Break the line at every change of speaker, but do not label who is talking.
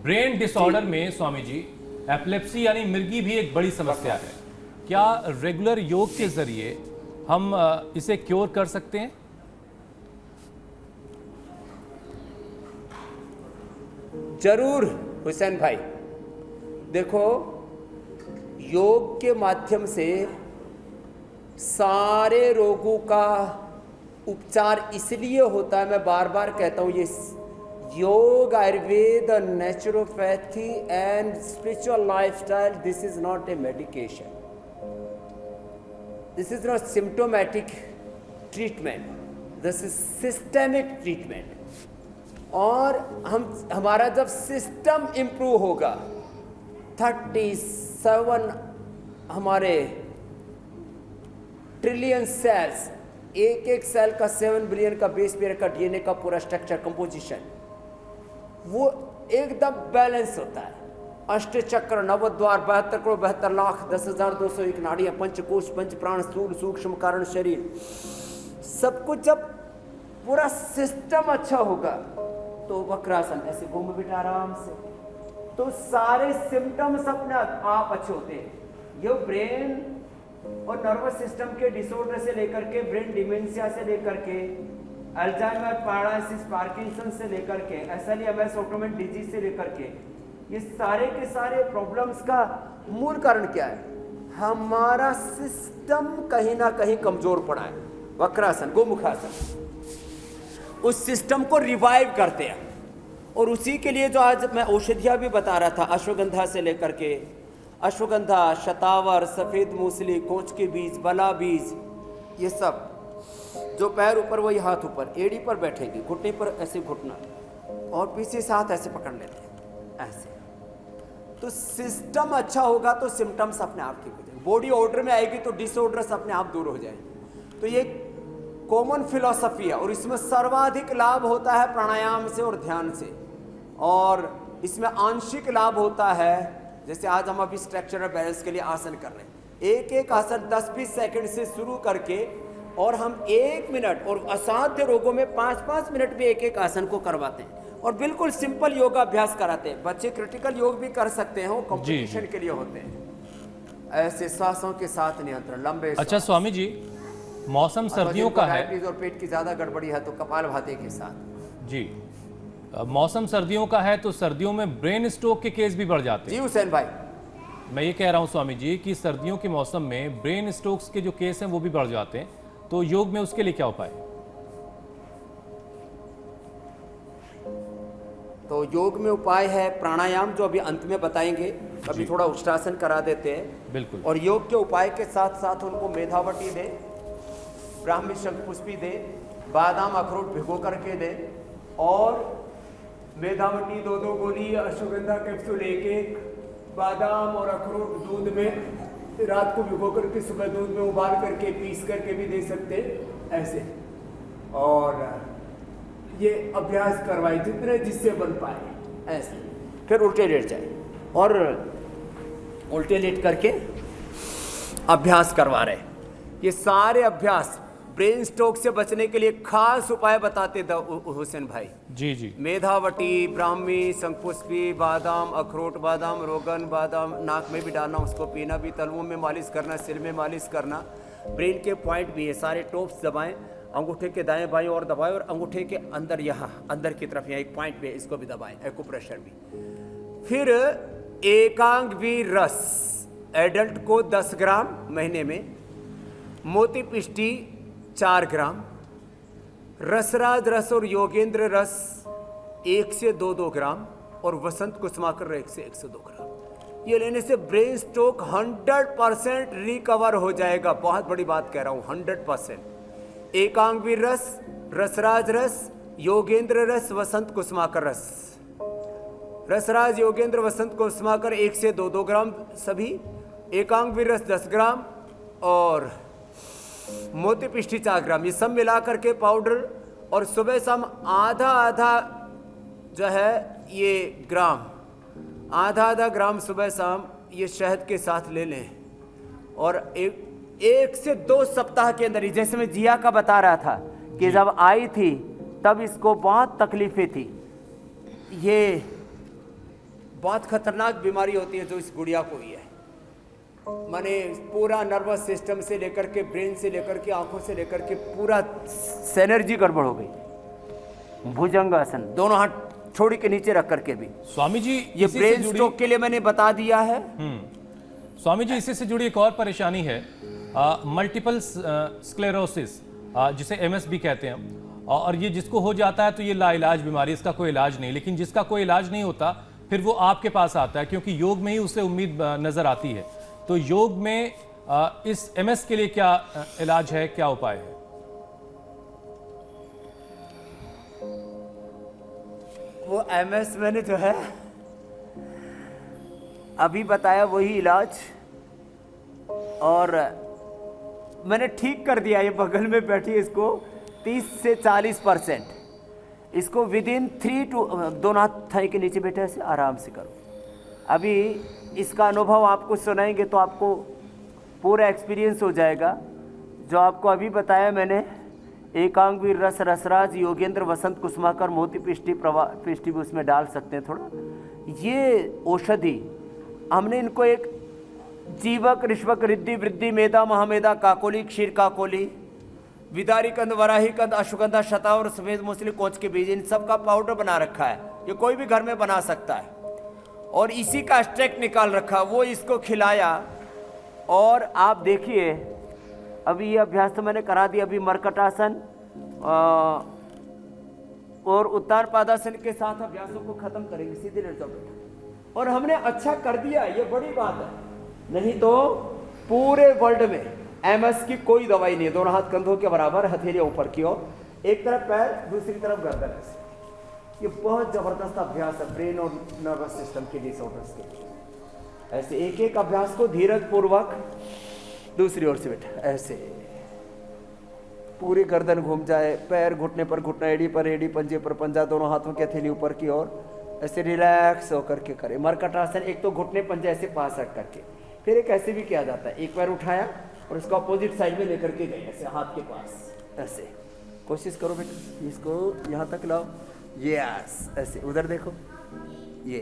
Brain disorder में Swami ji epilepsy यानी मिर्गी भी एक बड़ी समस्या है। क्या रेगुलर योग के जरिए हम इसे क्योर कर सकते हैं?
जरूर हुसैन भाई, देखो योग के माध्यम से सारे रोगों का उपचार इसलिए होता है, मैं बार बार कहता हूँ, ये योग, Ayurveda, naturopathy and spiritual lifestyle, this is not a medication, this is not symptomatic treatment, this is systemic treatment. और हमारा जब सिस्टम इंप्रूव होगा, 37 हमारे ट्रिलियन सेल्स, एक एक सेल का 7 बिलियन का बेस पेयर का डीएनए का पूरा स्ट्रक्चर कंपोजिशन वो एकदम बैलेंस होता है। अष्ट चक्र, नवद्वार, 72 करोड़ 72 लाख 10,201 नाड़ियां, पंचकोश, पंच प्राण, स्थूल सूक्ष्म कारण शरीर, सब कुछ जब पूरा सिस्टम अच्छा होगा तो वक्रासन ऐसे घूम बेटा आराम से, तो सारे सिम्टम्स अपने आप अच्छे होते हैं। ये ब्रेन और नर्वस सिस्टम के डिसऑर्डर से लेकर के, ब्रेन डिमेंशिया से लेकर के, अल्जाइमर, पैरालिसिस, पार्किंसन से लेकर के, एसएलईएमएस, ऑटोमेन डिजीज से लेकर के, ये सारे के सारे प्रॉब्लम्स का मूल कारण क्या है? हमारा सिस्टम कहीं ना कहीं कमजोर पड़ा है। वक्रासन, गोमुखासन उस सिस्टम को रिवाइव करते हैं, और उसी के लिए जो आज मैं औषधियाँ भी बता रहा था, अश्वगंधा से लेकर के, अश्वगंधा, शतावर, सफ़ेद मूसली, कोच के बीज, बला बीज, ये सब, जो पैर ऊपर वही हाथ ऊपर, एड़ी पर बैठेंगे, घुटने पर ऐसे घुटना, और पीछे से हाथ ऐसे पकड़ लेते हैं ऐसे। तो सिस्टम अच्छा होगा तो सिम्टम्स अपने आप ठीक हो जाएंगे, बॉडी ऑर्डर में आएगी तो डिसऑर्डर्स अपने आप दूर हो जाएंगे। तो ये कॉमन फिलॉसफी है, और इसमें सर्वाधिक लाभ होता है प्राणायाम से और ध्यान से, और इसमें आंशिक लाभ होता है। जैसे आज हम अभी स्ट्रक्चरल बैलेंस के लिए आसन कर रहे हैं, एक एक आसन 10-20 सेकंड से शुरू करके, और हम 1 मिनट, और असाध्य रोगों में 5-5 मिनट भी एक एक आसन को करवाते हैं, और बिल्कुल सिंपल योगा अभ्यास कराते हैं। बच्चे क्रिटिकल योग भी कर सकते हैं, वो कंपटीशन के लिए होते हैं। ऐसे सांसों के साथ नियंत्रण, लंबे।
अच्छा स्वामी जी, मौसम सर्दियों का है,
और पेट की ज्यादा गड़बड़ी है तो कपालभाति के साथ।
जी, मौसम सर्दियों का है तो सर्दियों में ब्रेन स्ट्रोक के केस भी बढ़ जाते हैं।
जी हुसैन भाई,
मैं ये कह रहा हूँ स्वामी जी कि सर्दियों के मौसम में ब्रेन स्ट्रोक्स के जो केस हैं वो भी बढ़ जाते हैं, तो योग में उसके लिए क्या उपाय?
तो योग में उपाय है प्राणायाम, जो अभी अंत में बताएंगे, अभी थोड़ा उष्टासन करा देते हैं।
बिल्कुल।
और योग के उपाय के साथ साथ उनको मेधावटी दे, ब्राह्मी शंखपुष्पी दे, बादाम अखरोट भिगो करके दे, और मेधावटी 2-2 गोली, अश्वगंधा कैप्सूल 1-1, बादाम और अखरोट दूध में रात को भिगो करके सुबह दूध में उबाल करके पीस करके भी दे सकते ऐसे। और ये अभ्यास करवाए जितने जिससे बन पाए ऐसे। फिर उल्टे लेट जाए, और उल्टे लेट करके अभ्यास करवा रहे। ये सारे अभ्यास ब्रेन स्ट्रोक से बचने के लिए खास उपाय बताते हुसैन भाई।
जी जी।
मेधावटी, ब्राह्मी, शंखपुष्पी, बादाम, अखरोट बादाम, रोगन बादाम, नाक में भी डालना, उसको पीना भी, तलवों में मालिश करना, सिर में मालिश करना। ब्रेन के पॉइंट भी है, सारे टोप्स दबाएं, अंगूठे के दाएं बाएं और दबाएं, और अंगूठे के अंदर, यहाँ अंदर की तरफ यहाँ एक पॉइंट भी है, इसको भी दबाएं, एक्यूप्रेशर भी। फिर एकांगी रस एडल्ट को 10 ग्राम महीने में, मोती पिष्टी 4 ग्राम, रसराज रस और योगेंद्र रस 1 से 2 ग्राम, और वसंत कुसुमाकर 1 से 2 ग्राम। ये लेने से ब्रेन स्ट्रोक 100% रिकवर हो जाएगा। बहुत बड़ी बात कह रहा हूँ, 100%। एकांगी रस, रसराज रस, योगेंद्र रस, वसंत कुसुमाकर रस। रसराज, योगेंद्र, वसंत कुसुमाकर 1 से 2 ग्राम सभी, एकांगी रस 10 ग्राम, और मोती पिष्टी 4 ग्राम, ये सब मिला करके पाउडर, और सुबह शाम आधा जो है ये ग्राम, आधा ग्राम सुबह शाम ये शहद के साथ ले लें, और 1 से 2 सप्ताह के अंदर ही, जैसे मैं जिया का बता रहा था कि जब आई थी तब इसको बहुत तकलीफें थी, ये बहुत खतरनाक बीमारी होती है जो इस गुड़िया को ही है। माने पूरा नर्वस सिस्टम से लेकर के, ब्रेन से लेकर के, आंखों से लेकर के पूरा एनर्जी गड़बड़ हो गई। भुजंगासन, दोनों हाथ छोड़ी के नीचे रख करके भी।
स्वामी जी
ये ब्रेन स्ट्रोक के लिए मैंने बता दिया है।
स्वामी जी, इसी से जुड़ी एक और परेशानी है, मल्टीपल स्क्लेरोसिस, जिसे एमएस भी कहते हैं। और ये जिसको हो जाता है तो ये लाइलाज बीमारी, इसका कोई इलाज नहीं। लेकिन जिसका कोई इलाज नहीं होता फिर वो आपके पास आता है, क्योंकि योग में ही उसे उम्मीद नजर आती है। तो योग में इस एमएस के लिए क्या इलाज है, क्या उपाय है?
वो एमएस मैंने जो है अभी बताया वही इलाज, और मैंने ठीक कर दिया। ये बगल में बैठी है, इसको 30 से 40% इसको विदिन 3 to, दोनों हाथ थाई के नीचे बैठे ऐसे आराम से करो। अभी इसका अनुभव आपको सुनाएंगे तो आपको पूरा एक्सपीरियंस हो जाएगा। जो आपको अभी बताया मैंने, एकांग वीर रस रसराज योगेंद्र वसंत कुसुमाकर मोती पिष्टि भी उसमें डाल सकते हैं थोड़ा। ये औषधि हमने इनको एक जीवक ऋष्वक रिद्धि वृद्धि मेधा महामेधा काकोली क्षीर काकोली विदारी कंद वराही कंद अश्वगंधा शतावर सफेद मूसली कोच के बीज, इन सब का पाउडर बना रखा है। ये कोई भी घर में बना सकता है। और इसी का एक्सट्रैक्ट निकाल रखा, वो इसको खिलाया। और आप देखिए अभी ये अभ्यास तो मैंने करा दिया। अभी मरकटासन और उत्तान पादासन के साथ अभ्यासों को खत्म करेंगे। सीधे लेट जाओ बेटा। और हमने अच्छा कर दिया, ये बड़ी बात है। नहीं तो पूरे वर्ल्ड में एमएस की कोई दवाई नहीं है। दोनों हाथ कंधों के बराबर, हथेलियां ऊपर की ओर, एक तरफ पैर दूसरी तरफ गर्दन ऐसे। ये बहुत जबरदस्त अभ्यास है ब्रेन और नर्वस सिस्टम के डिसऑर्डर्स के लिए। ऐसे एक एक अभ्यास को धीरज पूर्वक दूसरी ओर से बैठा ऐसे, पूरी गर्दन घूम जाए, पैर घुटने पर घुटना, एड़ी पर एड़ी, पंजे पर पंजा, दोनों हाथों की हथेली ऊपर की ओर ऐसे रिलैक्स होकर के करे। मरकटासन, एक तो घुटने पंजे ऐसे पास रख करके, फिर एक ऐसे भी किया जाता है, एक पैर उठाया और इसको अपोजिट साइड में लेकर के गए ऐसे हाथ के पास ऐसे। कोशिश करो बेटा, इसको यहाँ तक लाओ, यस ऐसे। उधर देखो, ये